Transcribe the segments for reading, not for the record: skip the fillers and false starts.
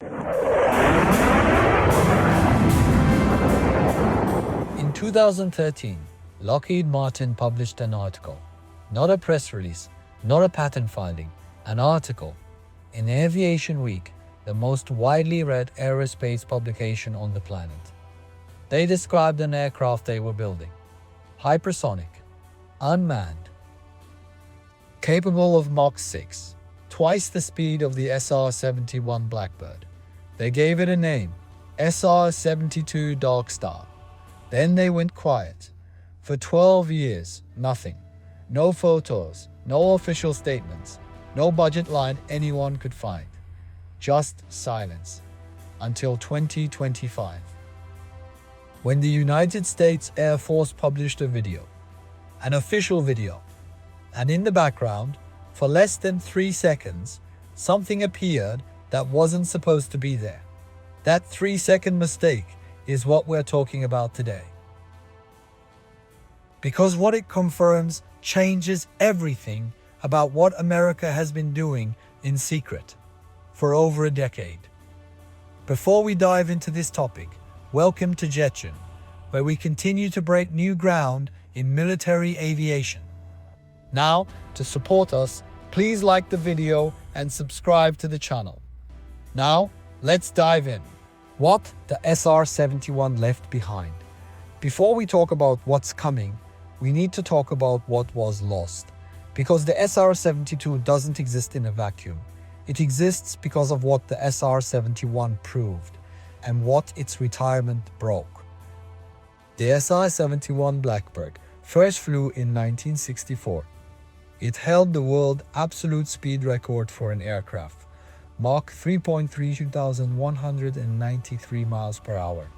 In 2013, Lockheed Martin published an article, not a press release, not a patent filing, an article, in Aviation Week, the most widely read aerospace publication on the planet. They described an aircraft they were building, hypersonic, unmanned, capable of Mach 6, twice the speed of the SR-71 Blackbird. They gave it a name, SR-72 Darkstar. Then they went quiet. For 12 years, nothing. No photos, no official statements, no budget line anyone could find. Just silence. Until 2025. When the United States Air Force published a video, an official video, and in the background, for less than 3 seconds, something appeared that wasn't supposed to be there. That 3-second mistake is what we're talking about today. Because what it confirms changes everything about what America has been doing in secret for over a decade. Before we dive into this topic, welcome to Jetgine, where we continue to break new ground in military aviation. Now, to support us, please like the video and subscribe to the channel. Now, let's dive in. What the SR-71 left behind. Before we talk about what's coming, we need to talk about what was lost. Because the SR-72 doesn't exist in a vacuum. It exists because of what the SR-71 proved and what its retirement broke. The SR-71 Blackbird first flew in 1964. It held the world absolute speed record for an aircraft, Mach 3.3 2,193 miles per hour.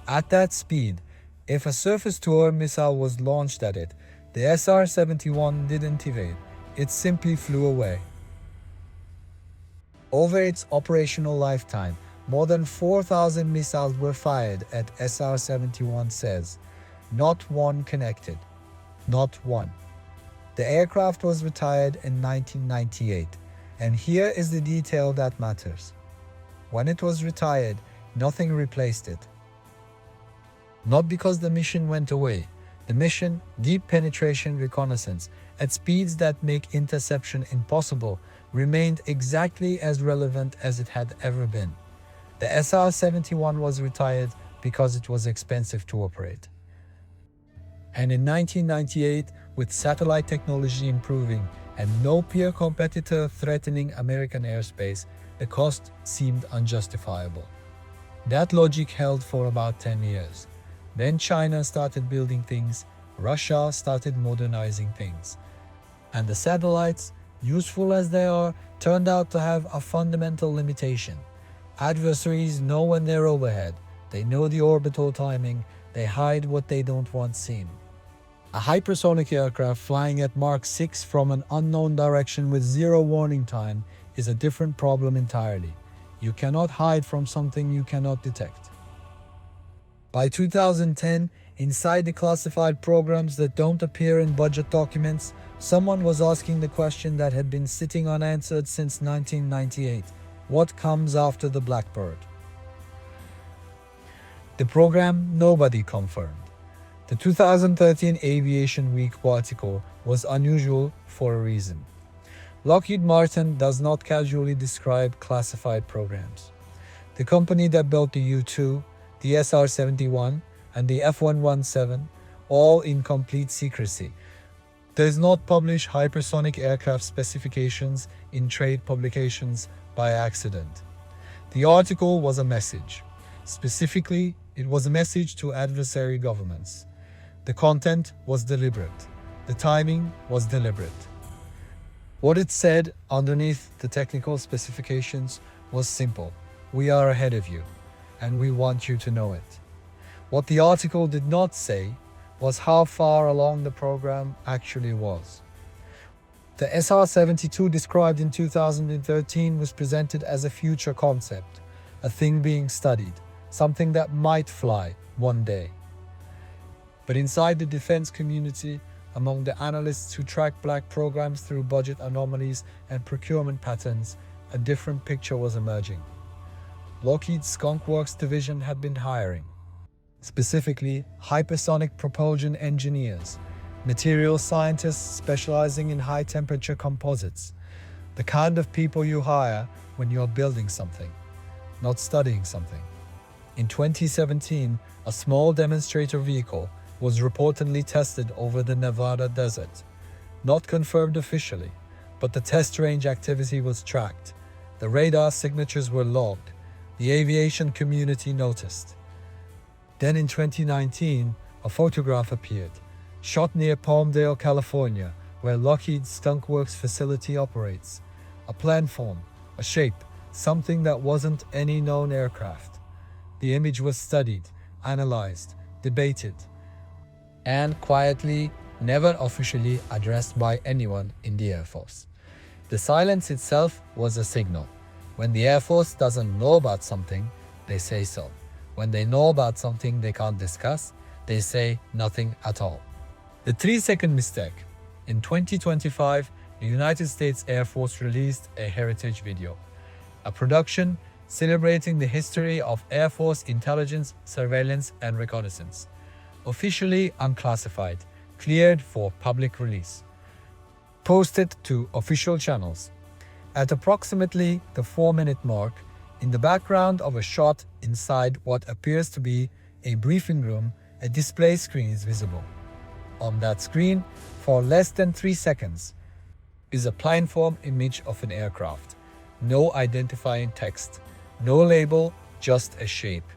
At that speed, if a surface-to-air missile was launched at it, the SR-71 didn't evade, it simply flew away. Over its operational lifetime, more than 4,000 missiles were fired at SR-71 says. Not one connected. Not one. The aircraft was retired in 1998, and here is the detail that matters. When it was retired, nothing replaced it. Not because the mission went away. The mission, deep penetration reconnaissance, at speeds that make interception impossible, remained exactly as relevant as it had ever been. The SR-71 was retired because it was expensive to operate. And in 1998, with satellite technology improving and no peer competitor threatening American airspace, the cost seemed unjustifiable. That logic held for about 10 years. Then China started building things, Russia started modernizing things. And the satellites, useful as they are, turned out to have a fundamental limitation. Adversaries know when they're overhead, they know the orbital timing, they hide what they don't want seen. A hypersonic aircraft flying at Mach 6 from an unknown direction with zero warning time is a different problem entirely. You cannot hide from something you cannot detect. By 2010, inside the classified programs that don't appear in budget documents, someone was asking the question that had been sitting unanswered since 1998. What comes after the Blackbird? The program nobody confirmed. The 2013 Aviation Week article was unusual for a reason. Lockheed Martin does not casually describe classified programs. The company that built the U-2, the SR-71, and the F-117, all in complete secrecy, does not publish hypersonic aircraft specifications in trade publications by accident. The article was a message. Specifically, it was a message to adversary governments. The content was deliberate. The timing was deliberate. What it said underneath the technical specifications was simple. We are ahead of you, and we want you to know it. What the article did not say was how far along the program actually was. The SR-72 described in 2013 was presented as a future concept, a thing being studied, something that might fly one day. But inside the defense community, among the analysts who track black programs through budget anomalies and procurement patterns, a different picture was emerging. Lockheed's Skunk Works division had been hiring, specifically hypersonic propulsion engineers, material scientists specializing in high-temperature composites, the kind of people you hire when you're building something, not studying something. In 2017, a small demonstrator vehicle was reportedly tested over the Nevada desert. Not confirmed officially, but the test range activity was tracked. The radar signatures were logged. The aviation community noticed. Then in 2019, a photograph appeared, shot near Palmdale, California, where Lockheed's Skunk Works facility operates. A planform, a shape, something that wasn't any known aircraft. The image was studied, analyzed, debated, and quietly, never officially addressed by anyone in the Air Force. The silence itself was a signal. When the Air Force doesn't know about something, they say so. When they know about something they can't discuss, they say nothing at all. The 3-second mistake. In 2025, the United States Air Force released a heritage video, a production celebrating the history of Air Force intelligence, surveillance, and reconnaissance. Officially unclassified, cleared for public release. Posted to official channels. At approximately the 4-minute mark, in the background of a shot inside what appears to be a briefing room, a display screen is visible. On that screen, for less than 3 seconds, is a planform image of an aircraft. No identifying text, no label, just a shape.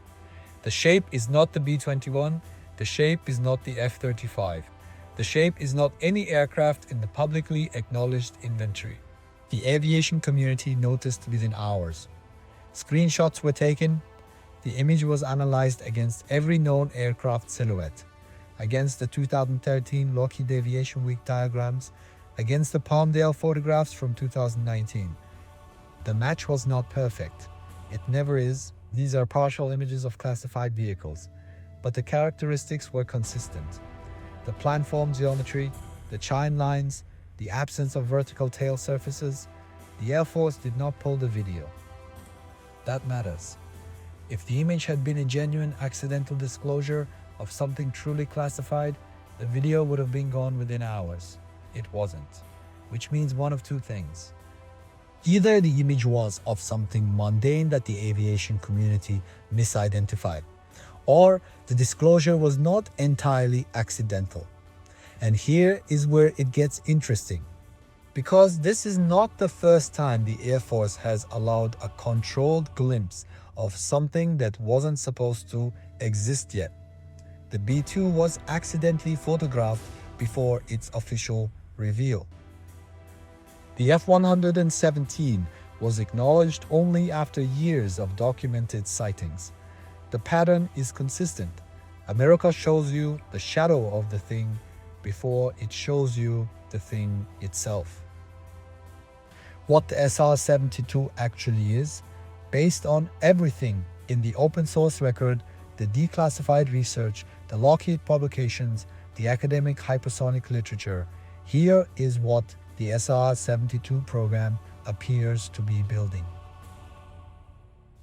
The shape is not the B-21, the shape is not the F-35. The shape is not any aircraft in the publicly acknowledged inventory. The aviation community noticed within hours. Screenshots were taken. The image was analyzed against every known aircraft silhouette, against the 2013 Lockheed Aviation Week diagrams, against the Palmdale photographs from 2019. The match was not perfect. It never is. These are partial images of classified vehicles, but the characteristics were consistent. The planform geometry, the chine lines, the absence of vertical tail surfaces. The Air Force did not pull the video. That matters. If the image had been a genuine accidental disclosure of something truly classified, the video would have been gone within hours. It wasn't, which means one of two things. Either the image was of something mundane that the aviation community misidentified, or the disclosure was not entirely accidental. And here is where it gets interesting, because this is not the first time the Air Force has allowed a controlled glimpse of something that wasn't supposed to exist yet. The B-2 was accidentally photographed before its official reveal. The F-117 was acknowledged only after years of documented sightings. The pattern is consistent. America shows you the shadow of the thing before it shows you the thing itself. What the SR-72 actually is, based on everything in the open source record, the declassified research, the Lockheed publications, the academic hypersonic literature, here is what the SR-72 program appears to be building.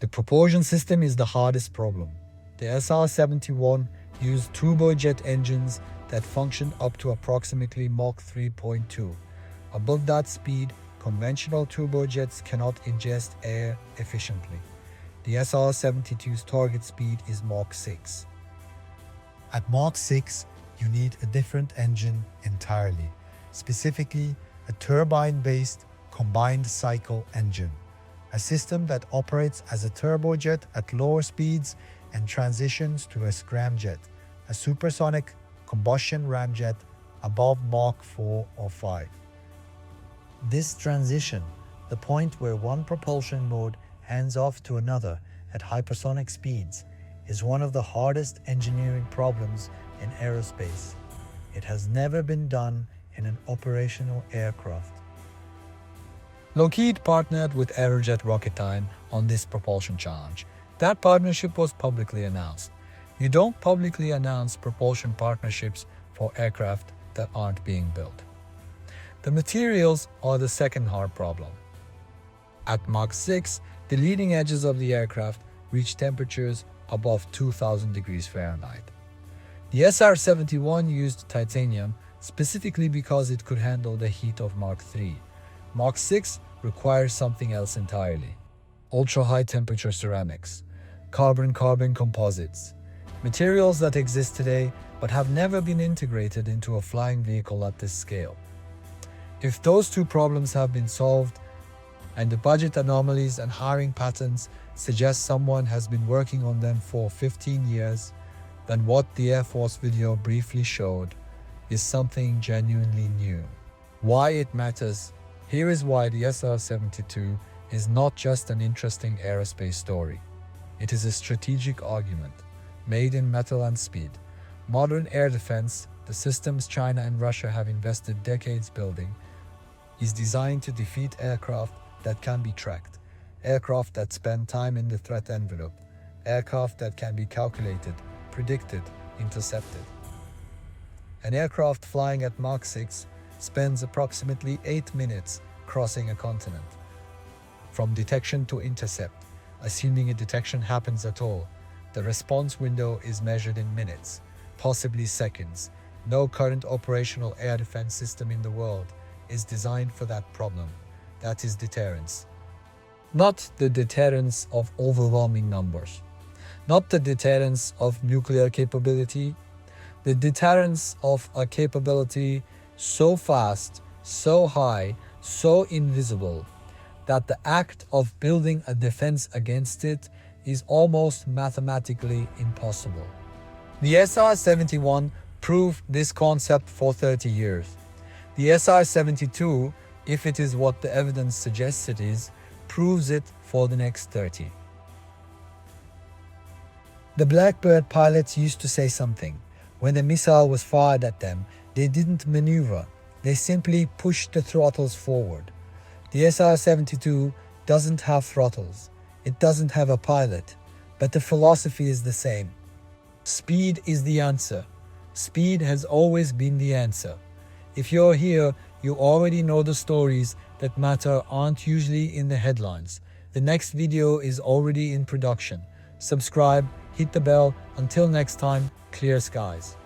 The propulsion system is the hardest problem. The SR-71 used turbojet engines that function up to approximately Mach 3.2. Above that speed, conventional turbojets cannot ingest air efficiently. The SR-72's target speed is Mach 6. At Mach 6, you need a different engine entirely, specifically a turbine-based combined cycle engine, a system that operates as a turbojet at lower speeds and transitions to a scramjet, a supersonic combustion ramjet above Mach 4 or 5. This transition, the point where one propulsion mode hands off to another at hypersonic speeds, is one of the hardest engineering problems in aerospace. It has never been done in an operational aircraft. Lockheed partnered with Aerojet Rocketdyne on this propulsion challenge. That partnership was publicly announced. You don't publicly announce propulsion partnerships for aircraft that aren't being built. The materials are the second hard problem. At Mach 6, the leading edges of the aircraft, reach temperatures above 2000 degrees Fahrenheit. The SR-71 used titanium specifically because it could handle the heat of Mach 3. Mach 6 requires something else entirely. Ultra-high temperature ceramics, carbon-carbon composites, materials that exist today but have never been integrated into a flying vehicle at this scale. If those two problems have been solved, and the budget anomalies and hiring patterns suggest someone has been working on them for 15 years, then what the Air Force video briefly showed is something genuinely new. Why it matters? Here is why the SR-72 is not just an interesting aerospace story. It is a strategic argument, made in metal and speed. Modern air defense, the systems China and Russia have invested decades building, is designed to defeat aircraft that can be tracked, aircraft that spend time in the threat envelope, aircraft that can be calculated, predicted, intercepted. An aircraft flying at Mach 6 spends approximately 8 minutes crossing a continent. From detection to intercept, assuming a detection happens at all, the response window is measured in minutes, possibly seconds. No current operational air defense system in the world is designed for that problem. That is deterrence. Not the deterrence of overwhelming numbers. Not the deterrence of nuclear capability. The deterrence of a capability so fast, so high, so invisible, that the act of building a defense against it is almost mathematically impossible. The SR-71 proved this concept for 30 years. The SR-72, if it is what the evidence suggests it is, proves it for the next 30. The Blackbird pilots used to say something. When the missile was fired at them, they didn't maneuver. They simply pushed the throttles forward. The SR-72 doesn't have throttles. It doesn't have a pilot. But the philosophy is the same. Speed is the answer. Speed has always been the answer. If you're here, you already know the stories that matter aren't usually in the headlines. The next video is already in production. Subscribe, hit the bell. Until next time, clear skies.